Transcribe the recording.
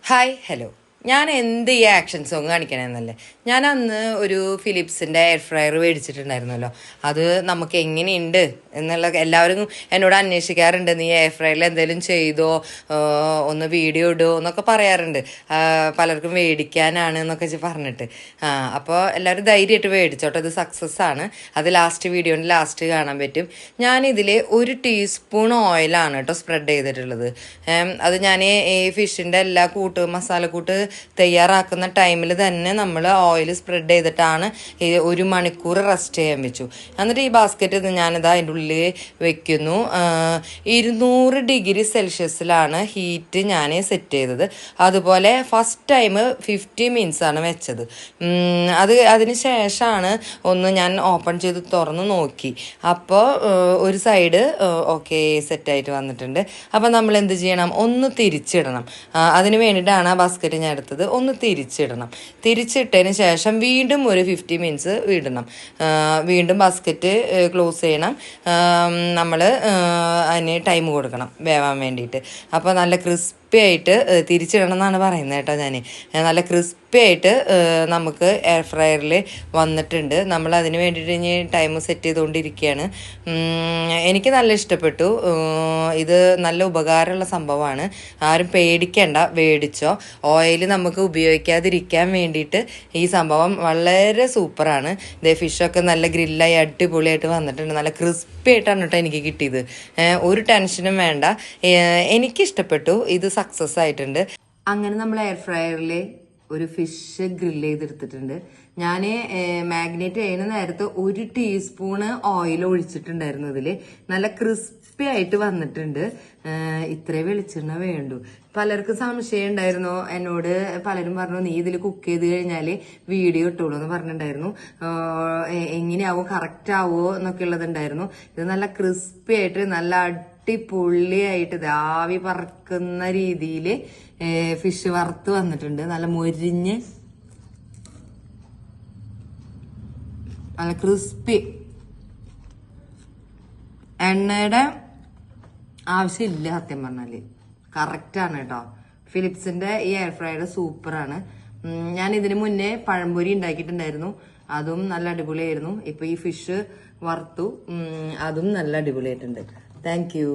Hi hello. ഞാൻ എന്ത് ഈ ആക്ഷൻ സോങ് കാണിക്കണമെന്നല്ലേ, ഞാൻ അന്ന് ഒരു ഫിലിപ്സിൻ്റെ എയർ ഫ്രയർ മേടിച്ചിട്ടുണ്ടായിരുന്നല്ലോ. അത് നമുക്ക് എങ്ങനെയുണ്ട് എന്നുള്ള എല്ലാവരും എന്നോട് അന്വേഷിക്കാറുണ്ട്. നീ എയർ ഫ്രയറിൽ എന്തെങ്കിലും ചെയ്തോ, ഒന്ന് വീഡിയോ ഇടുമോ എന്നൊക്കെ പറയാറുണ്ട്. പലർക്കും മേടിക്കാനാണ് എന്നൊക്കെ പറഞ്ഞിട്ട്. അപ്പോൾ എല്ലാവരും ധൈര്യമായിട്ട് മേടിച്ചോട്ടെ, ഇത് സക്സസ് ആണ്. അത് വീഡിയോൻ്റെ ലാസ്റ്റ് കാണാൻ പറ്റും. ഞാനിതിൽ 1 ടീസ്പൂൺ ഓയിലാണ് കേട്ടോ സ്പ്രെഡ് ചെയ്തിട്ടുള്ളത്. അത് ഞാൻ ഈ ഫിഷിൻ്റെ എല്ലാ മസാലക്കൂട്ട് തയ്യാറാക്കുന്ന ടൈമിൽ തന്നെ നമ്മൾ ഓയിൽ സ്പ്രെഡ് ചെയ്തിട്ടാണ് 1 മണിക്കൂർ റെസ്റ്റ് ചെയ്യാൻ വെച്ചു. എന്നിട്ട് ഈ ബാസ്ക്കറ്റ് ഞാനിതാ അതിൻ്റെ ഉള്ളിൽ വെക്കുന്നു. 200 ഡിഗ്രി സെൽഷ്യസിലാണ് ഹീറ്റ് ഞാൻ സെറ്റ് ചെയ്തത്. അതുപോലെ ഫസ്റ്റ് ടൈം 50 മിനിറ്റ്സാണ് വെച്ചത്. അതിന് ശേഷമാണ് ഒന്ന് ഞാൻ ഓപ്പൺ ചെയ്ത് തുറന്ന് നോക്കി. അപ്പോൾ ഒരു സൈഡ് ഓക്കെ സെറ്റായിട്ട് വന്നിട്ടുണ്ട്. അപ്പോൾ നമ്മൾ എന്ത് ചെയ്യണം, ഒന്ന് തിരിച്ചിടണം. അതിന് വേണ്ടിയിട്ടാണ് ആ ബാസ്ക്കറ്റ് ഞാൻ എടുത്തത്. ഒന്ന് തിരിച്ചിടണം. തിരിച്ചിട്ടതിന് ശേഷം വീണ്ടും ഒരു 50 മിനിറ്റ്സ് വിടണം. വീണ്ടും ബാസ്ക്കറ്റ് ക്ലോസ് ചെയ്യണം. നമ്മൾ അതിന് ടൈം കൊടുക്കണം വേവാൻ വേണ്ടിയിട്ട്. അപ്പോൾ നല്ല ക്രിസ്പി ആയിട്ട് തിരിച്ചിടണം എന്നാണ് പറയുന്നത് കേട്ടോ. നല്ല ക്രിസ്പി ആയിട്ട് നമുക്ക് എയർ ഫ്രയറിൽ വന്നിട്ടുണ്ട്. നമ്മൾ അതിന് വേണ്ടിയിട്ട് ഇനി ടൈം സെറ്റ് ചെയ്തുകൊണ്ടിരിക്കുകയാണ്. എനിക്ക് നല്ല ഇഷ്ടപ്പെട്ടു. ഇത് നല്ല ഉപകാരമുള്ള സംഭവമാണ്. ആരും പേടിക്കേണ്ട, മേടിച്ചോ. ഓയിൽ നമുക്ക് ഉപയോഗിക്കാതിരിക്കാൻ വേണ്ടിയിട്ട് ഈ സംഭവം വളരെ സൂപ്പറാണ്. ഇതേ ഫിഷൊക്കെ നല്ല ഗ്രില്ലായി അടിപൊളിയായിട്ട് വന്നിട്ടുണ്ട്. നല്ല ക്രിസ്പി ആയിട്ടാണ് കേട്ടോ എനിക്ക് കിട്ടിയത്. ഒരു ടെൻഷനും വേണ്ട. എനിക്കിഷ്ടപ്പെട്ടു. ഇത് സക്സസ് ആയിട്ടുണ്ട്. അങ്ങനെ നമ്മൾ എയർ ഫ്രയറിൽ ഒരു ഫിഷ് ഗ്രില്ല് ചെയ്തെടുത്തിട്ടുണ്ട്. ഞാൻ മാഗ്നേറ്റ് ചെയ്യുന്ന നേരത്ത് 1 ടീസ്പൂണ് ഓയിൽ ഒഴിച്ചിട്ടുണ്ടായിരുന്നു. ഇതിൽ നല്ല ക്രിസ്പി ആയിട്ട് വന്നിട്ടുണ്ട്. ഇത്രേ വെളിച്ചെണ്ണ വേണ്ടു. പലർക്കും സംശയം ഉണ്ടായിരുന്നു എന്നോട്. പലരും പറഞ്ഞു നീ ഇതിൽ കുക്ക് ചെയ്ത് കഴിഞ്ഞാൽ വീഡിയോ ഇട്ടോളൂ എന്ന് പറഞ്ഞിട്ടുണ്ടായിരുന്നു. എങ്ങനെയാവോ, കറക്റ്റ് ആവോ എന്നൊക്കെ ഉള്ളതുണ്ടായിരുന്നു. ഇത് നല്ല ക്രിസ്പി ആയിട്ട് നല്ല അടിപൊളിയായിട്ട് ആവി പറക്കുന്ന രീതിയിൽ ഫിഷ് വറുത്ത് വന്നിട്ടുണ്ട്. നല്ല മൊരിഞ്ഞ് നല്ല ക്രിസ്പി. എണ്ണയുടെ ആവശ്യമില്ല സത്യം പറഞ്ഞാല്. കറക്റ്റാണ് കേട്ടോ. ഫിലിപ്സിന്റെ ഈ എയർ ഫ്രയർ സൂപ്പറാണ്. ഞാൻ ഇതിന് മുന്നേ പഴംപൊരി ഉണ്ടാക്കിയിട്ടുണ്ടായിരുന്നു. അതും നല്ല അടിപൊളിയായിരുന്നു. ഇപ്പൊ ഈ ഫിഷ് വറുത്തു, അതും നല്ല അടിപൊളിയായിട്ടുണ്ട്. Thank you.